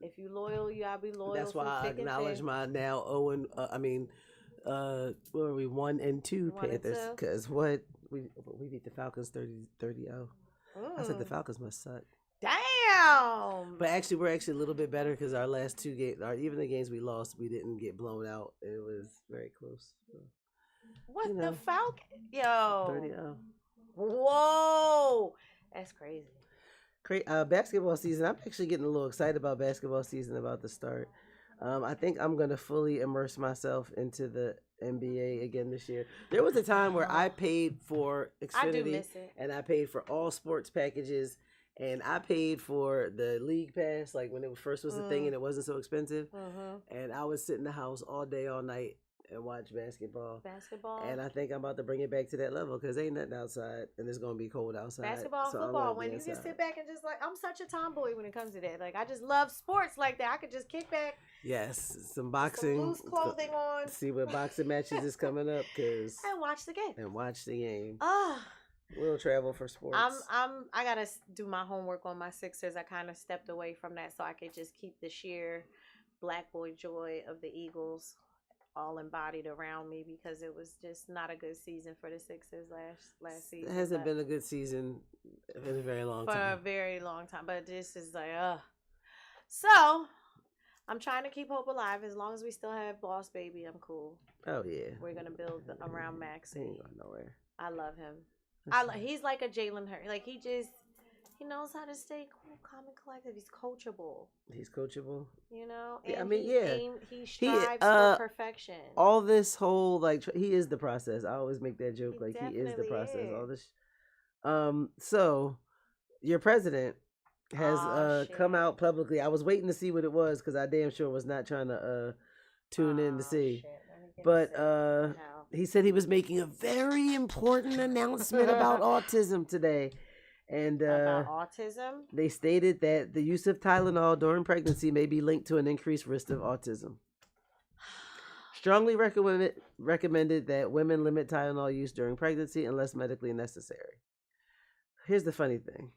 If you loyal, you gotta be loyal. That's why I acknowledge my now 0 and what were we 1-2 Panthers? Because we beat the Falcons 30-0. I said the Falcons must suck. Damn. But actually, we're a little bit better because our last two games, even the games we lost, we didn't get blown out. It was very close. So, the Falcons? Yo. 30-0. Whoa. That's crazy. Basketball season. I'm actually getting a little excited about basketball season about to start. I think I'm going to fully immerse myself into the NBA again this year. There was a time where I paid for Xfinity and I paid for all sports packages and I paid for the league pass, like when it first was a thing and it wasn't so expensive. And I would sit in the house all day, all night and watch basketball. And I think I'm about to bring it back to that level because ain't nothing outside and it's going to be cold outside. Basketball and football, when you just sit back and just I'm such a tomboy when it comes to that. Like, I just love sports like that. I could just kick back. Yes, some boxing. Some loose clothing on. See what boxing matches is coming up. And watch the game. We'll travel for sports. I gotta do my homework on my Sixers. I kind of stepped away from that so I could just keep the sheer black boy joy of the Eagles all embodied around me because it was just not a good season for the Sixers last season. It hasn't been a good season in a very long time. For a very long time, but this is like So I'm trying to keep hope alive. As long as we still have Boss Baby, I'm cool. Oh yeah, we're gonna build around Max. He ain't going nowhere. I love him. He's like a Jalen Hurts. Like he knows how to stay cool, calm, and collected. He's coachable. And he strives for perfection. All this whole he is the process. I always make that joke. He is the process. All this. So your president has come out publicly. I was waiting to see what it was because I damn sure was not trying to tune in to see. But he said he was making a very important announcement about autism today. And about autism? They stated that the use of Tylenol during pregnancy may be linked to an increased risk of autism. Strongly recommended that women limit Tylenol use during pregnancy unless medically necessary. Here's the funny thing.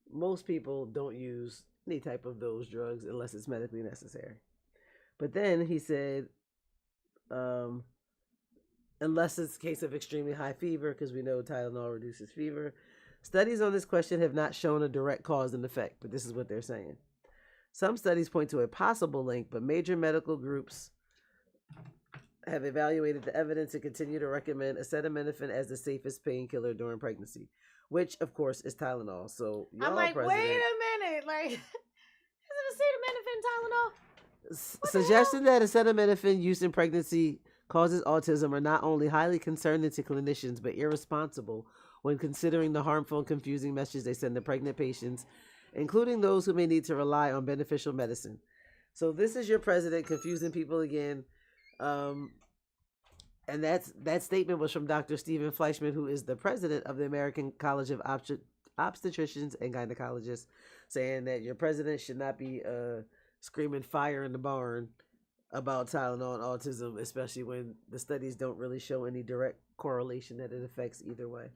Most people don't use any type of those drugs unless it's medically necessary. But then he said, unless it's a case of extremely high fever, because we know Tylenol reduces fever. Studies on this question have not shown a direct cause and effect, but this is what they're saying. Some studies point to a possible link, but major medical groups have evaluated the evidence and continue to recommend acetaminophen as the safest painkiller during pregnancy, which, of course, is Tylenol. So I'm like, wait a minute. Like, is it acetaminophen Tylenol? Suggesting that acetaminophen use in pregnancy causes autism are not only highly concerning to clinicians, but irresponsible when considering the harmful and confusing messages they send to pregnant patients, including those who may need to rely on beneficial medicine. So this is your president confusing people again. Um, and that statement was from Dr. Stephen Fleischman, who is the president of the American College of Obstetricians and Gynecologists, saying that your president should not be screaming fire in the barn about Tylenol and autism, especially when the studies don't really show any direct correlation that it affects either way.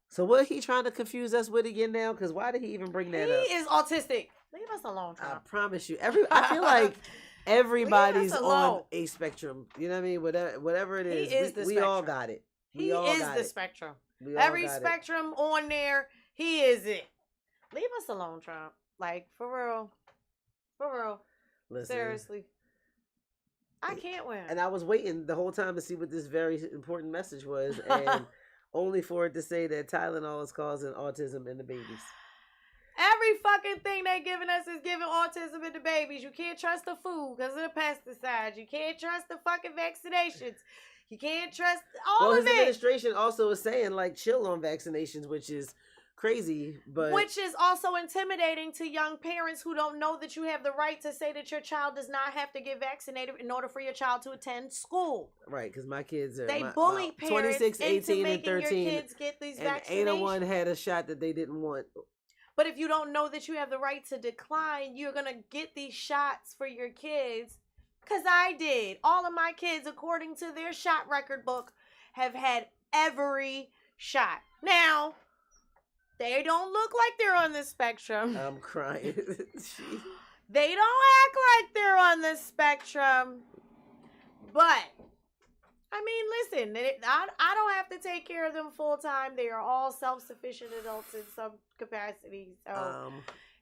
So what he trying to confuse us with again now? Because why did he even bring that up? He is autistic. Leave us alone, Trump. I promise you. I feel like everybody's on a spectrum. You know what I mean? Whatever it is, we all got it. He is the spectrum. Every spectrum on there, he is it. Leave us alone, Trump. Like, for real. For real. Listen, seriously. I can't win. And I was waiting the whole time to see what this very important message was, and only for it to say that Tylenol is causing autism in the babies. Every fucking thing they giving us is giving autism in the babies. You can't trust the food because of the pesticides. You can't trust the fucking vaccinations. You can't trust all of it. His administration also is saying, like, chill on vaccinations, which is crazy, but which is also intimidating to young parents who don't know that you have the right to say that your child does not have to get vaccinated in order for your child to attend school. Right, because my kids are bully parents 26, 18, and 13, your kids get these and vaccinations. ain't no one had a shot that they didn't want. But if you don't know that you have the right to decline, you're gonna get these shots for your kids. Because I did. All of my kids, according to their shot record book, have had every shot. Now, they don't look like they're on the spectrum. I'm crying. They don't act like they're on the spectrum. But, I mean, listen, I don't have to take care of them full time. They are all self-sufficient adults in some capacity. So,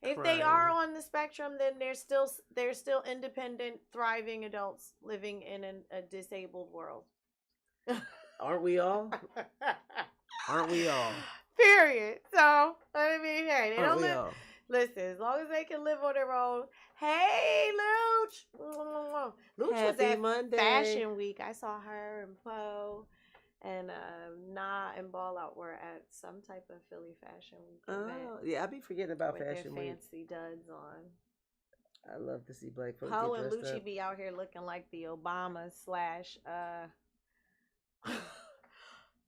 if they are on the spectrum, then they're still independent, thriving adults living in a disabled world. Aren't we all? Aren't we all? Period. So, I mean, hey, they don't live. Listen, as long as they can live on their own. Hey, Luch. Luch was at Monday. Fashion Week. I saw her and Poe and Nah and Ball Out were at some type of Philly Fashion Week event. Oh, yeah, I be forgetting about with Fashion their Week. fancy duds on. I love to see black folks. Poe and Lucci be out here looking like the Obama /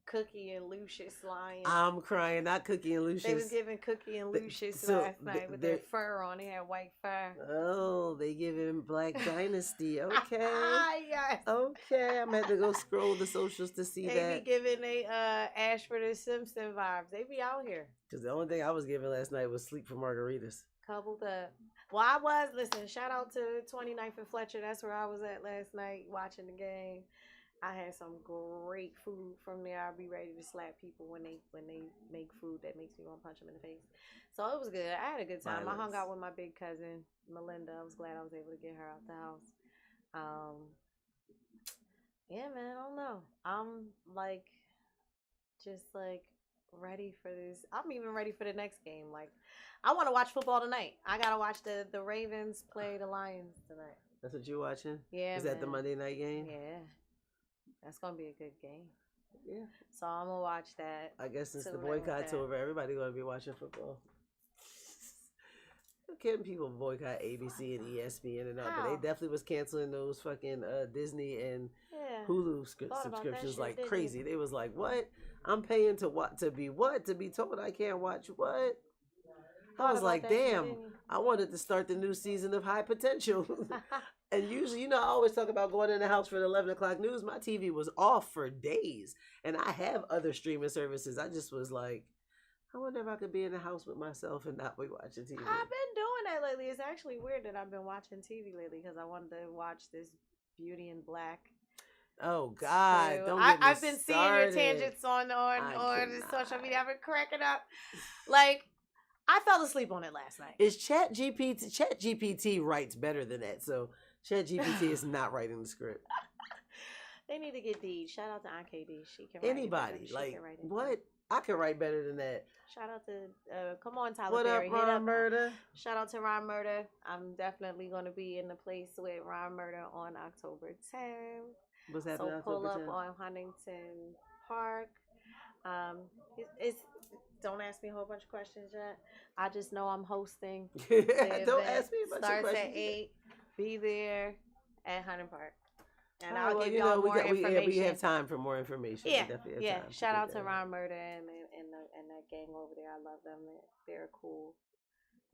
Cookie and Lucius lion. I'm crying, not Cookie and Lucius. They was giving Cookie and Lucius last night with their fur on. They had white fur. Oh, they giving Black Dynasty. Okay. Yes. Okay, I'm going to go scroll the socials to see that. They be giving Ashford and Simpson vibes. They be out here. Because the only thing I was giving last night was sleep for margaritas. Coupled up. Well, listen, shout out to 29th and Fletcher. That's where I was at last night watching the game. I had some great food from there. I'll be ready to slap people when they make food that makes me want to punch them in the face. So it was good. I had a good time. I hung out with my big cousin, Melinda. I was glad I was able to get her out the house. Yeah, man, I don't know. I'm just ready for this. I'm even ready for the next game. Like, I want to watch football tonight. I got to watch the Ravens play the Lions tonight. That's what you're watching? Yeah, Is that the Monday night game? Yeah. That's going to be a good game. Yeah. So I'm going to watch that. I guess since the boycott's over, everybody's going to be watching football. Can people boycott ABC and ESPN and all? But they definitely was canceling those fucking Disney and Hulu subscriptions like crazy. They was like, what? I'm paying to be told I can't watch what? I was like, damn, I wanted to start the new season of High Potential. And usually, I always talk about going in the house for the 11 o'clock news. My TV was off for days. And I have other streaming services. I just was like, I wonder if I could be in the house with myself and not be watching TV. I've been doing that lately. It's actually weird that I've been watching TV lately because I wanted to watch this Beauty in Black. Oh, God. Don't get me I've been seeing your tangents on social media. I've been cracking up. Like, I fell asleep on it last night. Is ChatGPT writes better than that. So ChatGPT is not writing the script. They need to get Dee. Shout out to Aunt KD. She can write it. Like, what? I can write better than that. Shout out to, come on, Tyler what Perry. What up, Ron Murder? Shout out to Ron Murder. I'm definitely going to be in the place with Ron Murder on October 10th. What's happening so October 10th? Pull up on Huntington Park. It's don't ask me a whole bunch of questions yet. I just know I'm hosting. Don't The ask me event about your starts questions. at 8. Be there at Hunting Park, and All right, I'll well, give you y'all know, more information. we have time for more information. Yeah, We definitely have yeah. time to Shout get out to that. Ron Murder and that gang over there. I love them. They're cool.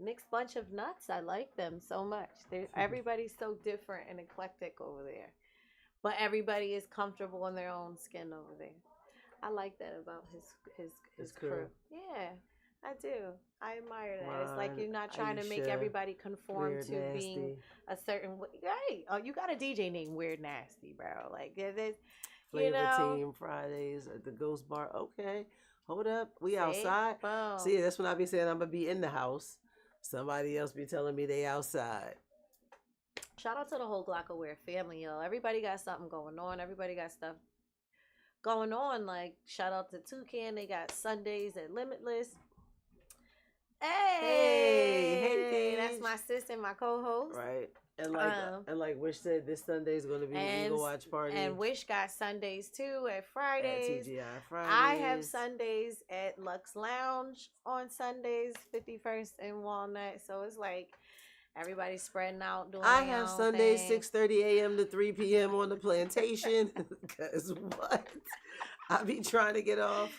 Mixed bunch of nuts. I like them so much. Everybody's so different and eclectic over there, but everybody is comfortable in their own skin over there. I like that about his His crew. crew. Yeah, I do. I admire that. It's like Ron, you're not trying to make Aisha, everybody conform Weird to being Nasty, a certain way. Right? Oh, you got a DJ named Weird Nasty, bro. Like there's, you Flavor know. Team Fridays at the Ghost Bar. Okay, hold up, we See? outside. Boom. See, that's when I be saying I'm gonna be in the house. Somebody else be telling me they outside. Shout out to the whole Glockaware family, yo. Everybody got something going on. Everybody got stuff going on. Like, shout out to Toucan. They got Sundays at Limitless. Hey, that's Gage. my sister and my co-host. Right. And like Wish said, this Sunday is going to be an Eagle Watch party. And Wish got Sundays too at Fridays. At TGI Fridays. I have Sundays at Lux Lounge on Sundays, 51st and Walnut. So it's like everybody's spreading out doing. I have Sundays 6:30 a.m. to 3 p.m. on the plantation. Cause what? I be trying to get off.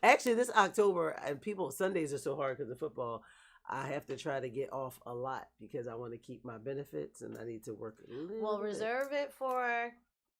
Actually, this October, and Sundays are so hard because of football. I have to try to get off a lot because I want to keep my benefits and I need to work a little Well, bit. reserve it for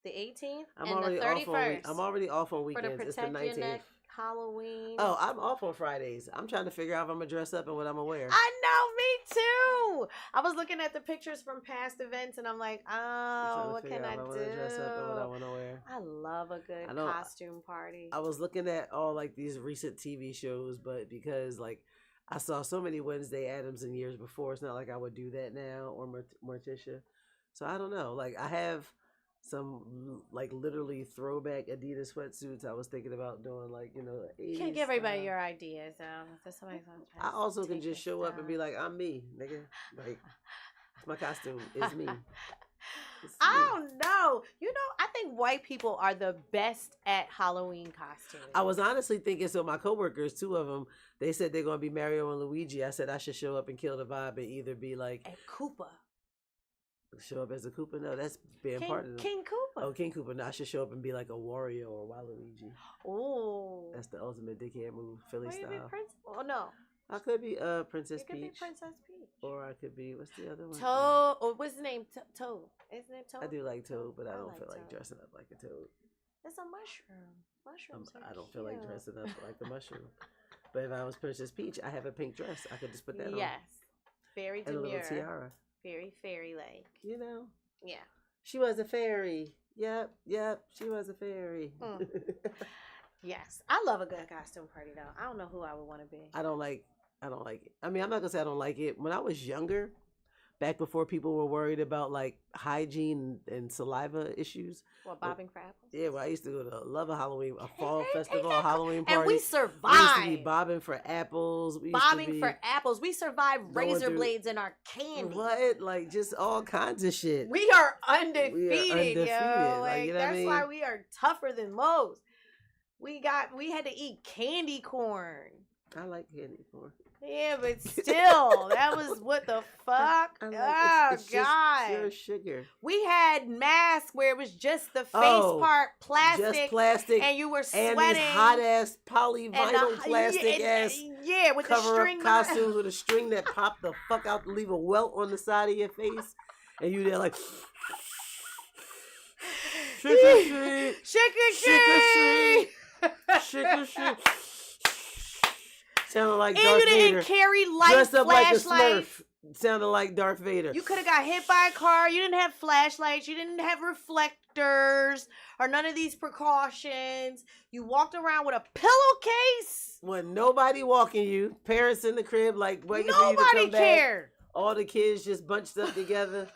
the 18th I'm and already the 31st. I'm already off on for weekends. the It's the Protect Your 19th. Neck Halloween. Oh, I'm off on Fridays. I'm trying to figure out if I'm gonna dress up and what I'm gonna wear. I know, me too. I was looking at the pictures from past events and I'm like, oh, what can I do? Dress up and what I want to wear. I love a good costume party. I was looking at all like these recent TV shows, but because like I saw so many Wednesday Addams in years before, it's not like I would do that now or Morticia. So I don't know. Like I have some like literally throwback Adidas sweatsuits. I was thinking about doing like, you know, 80s You can't give everybody style. your ideas. If somebody's I also can just show up and be like, I'm me, nigga. Like my costume is me. I don't know. You know, I think white people are the best at Halloween costumes. I was honestly thinking, so my coworkers, 2 of them, they said they're going to be Mario and Luigi. I said I should show up and kill the vibe and either be like... And Koopa. Show up as a Koopa? No, that's being part of King Koopa. Oh, King Koopa. No, I should show up and be like a Wario or Waluigi. Oh. That's the ultimate dickhead move, Philly style. Be oh, no. I could be Princess You could Peach. be Princess Peach. Or I could be, what's the other one? Toad. Or what's his name? Toad. Isn't it Toad? I do like Toad, but I don't like feel like Toad. dressing up like a Toad. It's a mushroom. Mushrooms are I don't feel like cute. dressing up like the mushroom. But if I was Princess Peach, I have a pink dress. I could just put that on. Yes. Very And a little demure. tiara. Very fairy-like. You know? Yeah. She was a fairy. Yep. She was a fairy. Yes. I love a good costume party, though. I don't know who I would want to be. I don't like it. I mean, I'm not gonna say I don't like it. When I was younger, back before people were worried about like hygiene and saliva issues. Well, bobbing for apples. Yeah, well, I used to go to love a Halloween, a fall festival, a Halloween party. And we We survived. used to be bobbing for apples. For apples. We survived razor blades in our candy. What? Like just all kinds of shit. We are undefeated, yo. Like, you know that's what I mean? why we are tougher than most. We had to eat candy corn. I like candy corn. Yeah, but still, that was what the fuck? It's God. just pure sugar. We had masks where it was just the face part, plastic. Just plastic. And you were And sweating. these hot ass polyvinyl plastic ass with cover the string up costumes with a string that pop the fuck out to leave a welt on the side of your face. And you there like trick or treat. Trick or treat. Sounded like Darth And you didn't Vader. carry light Dressed up like a flashlights. Smurf. Sounded like Darth Vader. You could have got hit by a car. You didn't have flashlights. You didn't have reflectors or none of these precautions. You walked around with a pillowcase. When nobody walking you, parents in the crib like waiting for you to Nobody come back. cared. All the kids just bunched up together.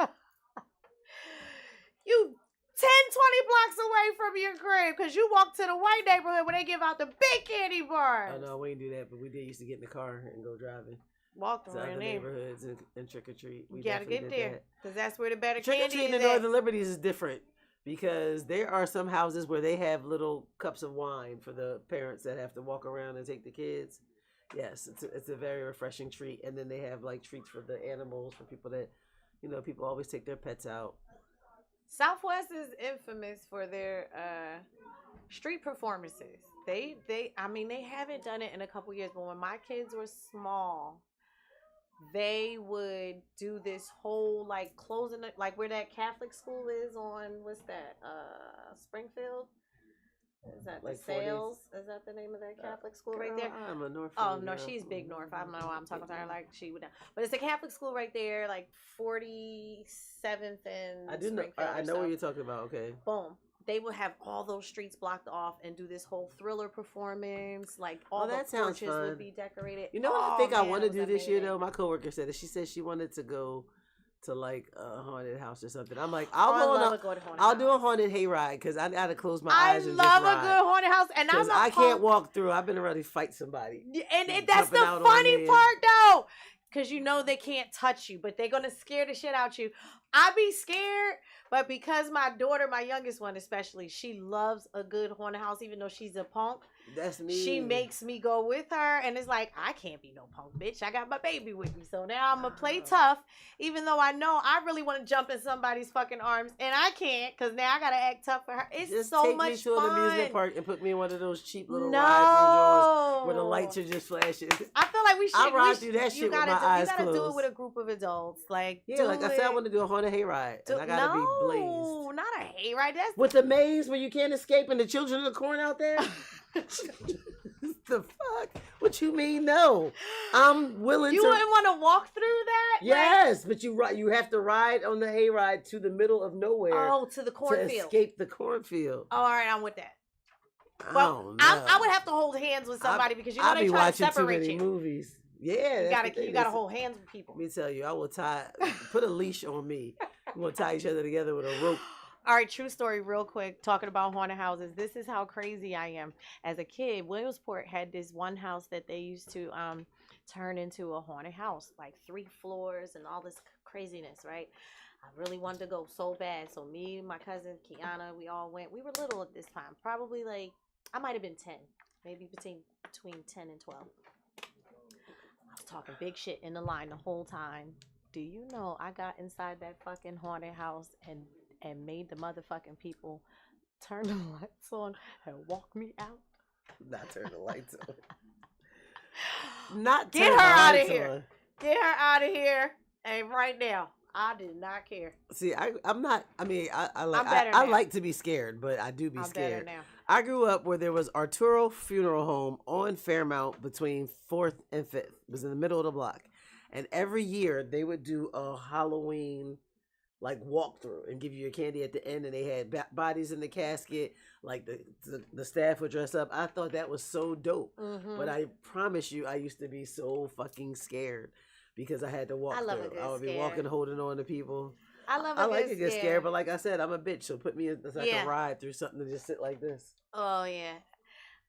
You 10, 20 blocks away from your crib because you walk to the white neighborhood where they give out the big candy bars. Oh no, we didn't do that, but we did used to get in the car and go driving Walk to around other there. neighborhoods and trick or treat. We You gotta definitely get did there that. because that's where the better Trick or candy treat in is the at. Northern Liberties is different because there are some houses where they have little cups of wine for the parents that have to walk around and take the kids. Yes, it's a very refreshing treat. And then they have like treats for the animals for people that, people always take their pets out. Southwest is infamous for their street performances. I mean, they haven't done it in a couple years, but when my kids were small, they would do this whole like closing it, like where that Catholic school is on what's that? Springfield. Is that Like the Sales? Is that the name of that Catholic school right there? I'm a North. Oh no, she's big North. I don't know why I'm talking to her like she would know. But it's a Catholic school right there, like 47th and I do know. I know what you're talking about. Okay. Boom. They would have all those streets blocked off and do this whole Thriller performance. Like all the porches would be decorated. You know what I think I want to do this year though? My coworker said that she said she wanted to go to like a haunted house or something. I'm like, I'll do a haunted hayride because I gotta close my eyes and just ride. I love a good haunted house, and I can't walk through. I've been ready to fight somebody, and that's the funny part though, because they can't touch you, but they're gonna scare the shit out you. I be scared, but because my daughter, my youngest one especially, she loves a good haunted house, even though she's a punk. That's me. She makes me go with her, and it's like, I can't be no punk bitch. I got my baby with me, so now I'm gonna play tough, even though I know I really want to jump in somebody's fucking arms, and I can't, because now I gotta act tough for her. It's just so much fun. Just take me to an amusement park and put me in one of those cheap little rides where the lights are just flashing. I feel like we should. I ride through that shit with my eyes closed. You gotta do it with a group of adults, like I said, I want to do a haunted hayride, and I gotta be blazed. No, not a hayride. That's with the maze where you can't escape, and the children of the corn out there. The fuck? What you mean? No, I'm willing. You wouldn't want to walk through that? Yes, but you have to ride on the hayride to the middle of nowhere. Oh, to the cornfield. To escape the cornfield. Oh, all right, I'm with that. Well, I would have to hold hands with somebody because they try to separate you. Movies. Yeah, you gotta hold hands with people. Let me tell you, I will put a leash on me. We'll tie each other together with a rope. All right, true story real quick, talking about haunted houses. This is how crazy I am. As a kid, Williamsport had this one house that they used to turn into a haunted house, like 3 floors and all this craziness, right? I really wanted to go so bad. So me, my cousin, Kiana, we all went. We were little at this time. Probably like, I might have been 10. Maybe between 10 and 12. I was talking big shit in the line the whole time. Do you know I got inside that fucking haunted house and made the motherfucking people turn the lights on and walk me out? Not turn the lights on. Not get her out of here. Get her out of here. And right now, I did not care. See, I'm not. I mean, I like to be scared, but I do be scared. Better now. I grew up where there was Arturo Funeral Home on Fairmount between 4th and 5th. It was in the middle of the block, and every year they would do a Halloween like walkthrough and give you your candy at the end, and they had bodies in the casket. Like the staff would dress up. I thought that was so dope, but I promise you, I used to be so fucking scared because I had to walk through. I would be walking, holding on to people. I like to get scared, but like I said, I'm a bitch, so put me in so I can ride through something and just sit like this. Oh yeah.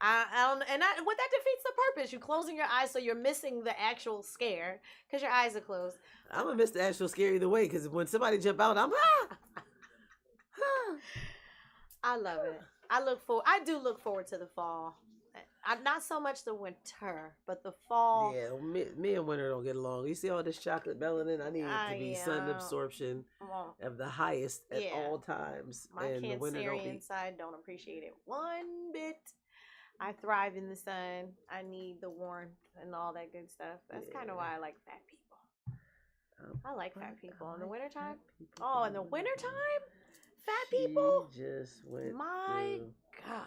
I don't, and that defeats the purpose. You're closing your eyes, so you're missing the actual scare because your eyes are closed. I'm gonna miss the actual scare either way because when somebody jump out, I'm I love it. I do look forward to the fall. Not so much the winter, but the fall. Yeah, me and winter don't get along. You see all this chocolate melanin? I need it to be sun absorption of the highest at all times. My Cancerian side don't appreciate it one bit. I thrive in the sun. I need the warmth and all that good stuff. That's kind of why I like fat people. I like fat people in the wintertime. Oh, in the wintertime? Fat people? Just went my God.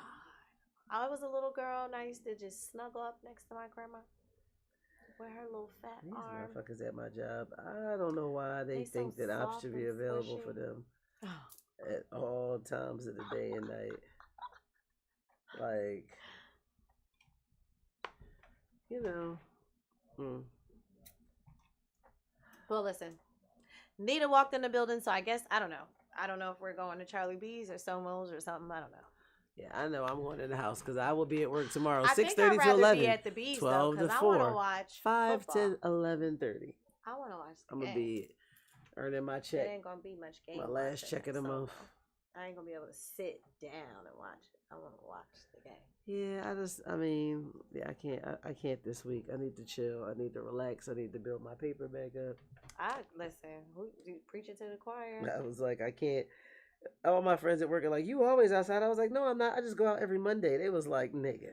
I was a little girl and I used to just snuggle up next to my grandma. Wear her little fat arm. These motherfuckers at my job. I don't know why they think that I should be available for them at all times of the day and night. Like, you know. Well, listen. Nita walked in the building, so I guess, I don't know. I don't know if we're going to Charlie B's or Somo's or something. I don't know. Yeah, I know. I'm going in the house because I will be at work tomorrow. 6:30 to 11. Be at the B's, 12 though, to 4. I want to watch 5 football. to 11:30. I want to watch. I'm gonna be earning my check. It ain't gonna be much game. My last check of the month. I ain't gonna be able to sit down and watch it. I want to watch the game. Yeah, yeah, I can't this week. I need to chill. I need to relax. I need to build my paper back up. I listen. Who preaching to the choir? I was like, I can't. All my friends at work are like, you always outside. I was like, no, I'm not. I just go out every Monday. They was like, nigga,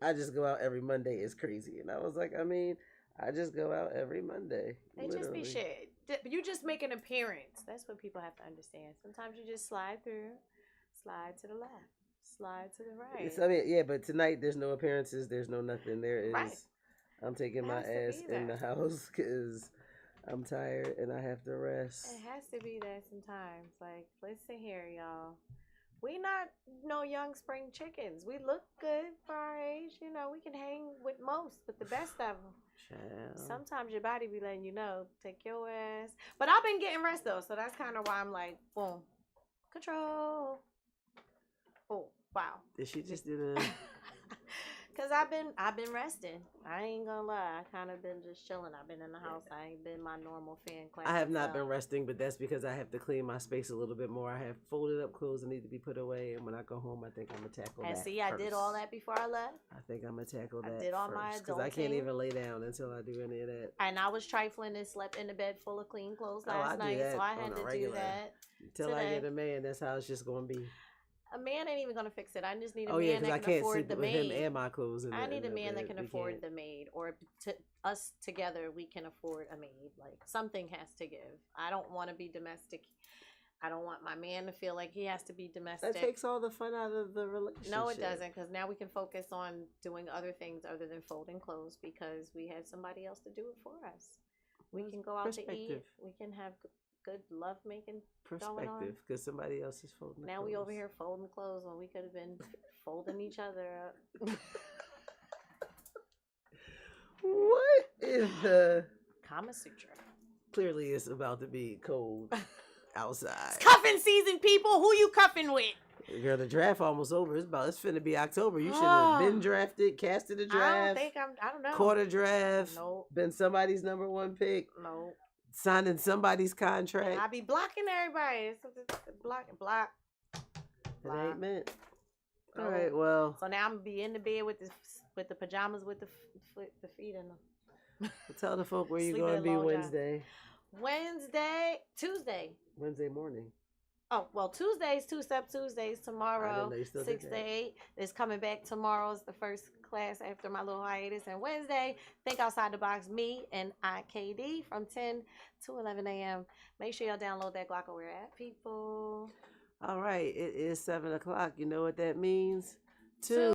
I just go out every Monday. It's crazy. And I was like, I just go out every Monday. They just be shit. You just make an appearance. That's what people have to understand. Sometimes you just slide through, slide to the left, slide to the right. Yeah, but tonight there's no appearances. There's no nothing. There is. Right. I'm taking my ass in the house because I'm tired and I have to rest. It has to be that sometimes. Like, listen here, y'all. We not no young spring chickens. We look good for our age. You know, we can hang with most, but the best of them. Child. Sometimes your body be letting you know, take your ass. But I've been getting rest though, so that's kind of why I'm like, boom, control. Oh wow. Did she just do the? Cause I've been resting. I ain't gonna lie. I kind of been just chilling. I've been in the house. I ain't been my normal fan class. I have not been resting, but that's because I have to clean my space a little bit more. I have folded up clothes that need to be put away, and when I go home, I think I'm gonna tackle that. And see, I did all that before I left. I think I'm gonna tackle that. I did all my because I can't even lay down until I do any of that. And I was trifling and slept in a bed full of clean clothes last night, so I had to do that. Until I get a man, that's how it's just gonna be. A man ain't even gonna fix it. I just need a man that can afford the maid. Him and my clothes. I need a man that can afford the maid, or us together we can afford a maid. Like something has to give. I don't want to be domestic. I don't want my man to feel like he has to be domestic. That takes all the fun out of the relationship. No, it doesn't, because now we can focus on doing other things other than folding clothes because we have somebody else to do it for us. We can go out to eat. We can have good love making perspective because somebody else is folding. Now we over here folding clothes when we could have been folding each other up. What is the Kama Sutra? Clearly, it's about to be cold outside. It's cuffing season, people. Who you cuffing with? Girl, the draft almost over. It's finna be October. You should have been drafted, casted a draft. I don't know. Caught a draft. Nope. Been somebody's number one pick. Nope. Signing somebody's contract. I be blocking everybody. Block. It ain't meant. All right, well. So now I'm gonna be in the bed with the pajamas with the feet in them. Tell the folk where you're gonna be Wednesday. Tuesday. Wednesday morning. Oh, well, Tuesdays, two-step Tuesdays tomorrow, 6 to 8. It's coming back tomorrow. It's the first class after my little hiatus. And Wednesday, Think Outside the Box, me and IKD from 10 to 11 a.m. Make sure y'all download that Glockaware app, people. All right, it is 7 o'clock. You know what that means? 2.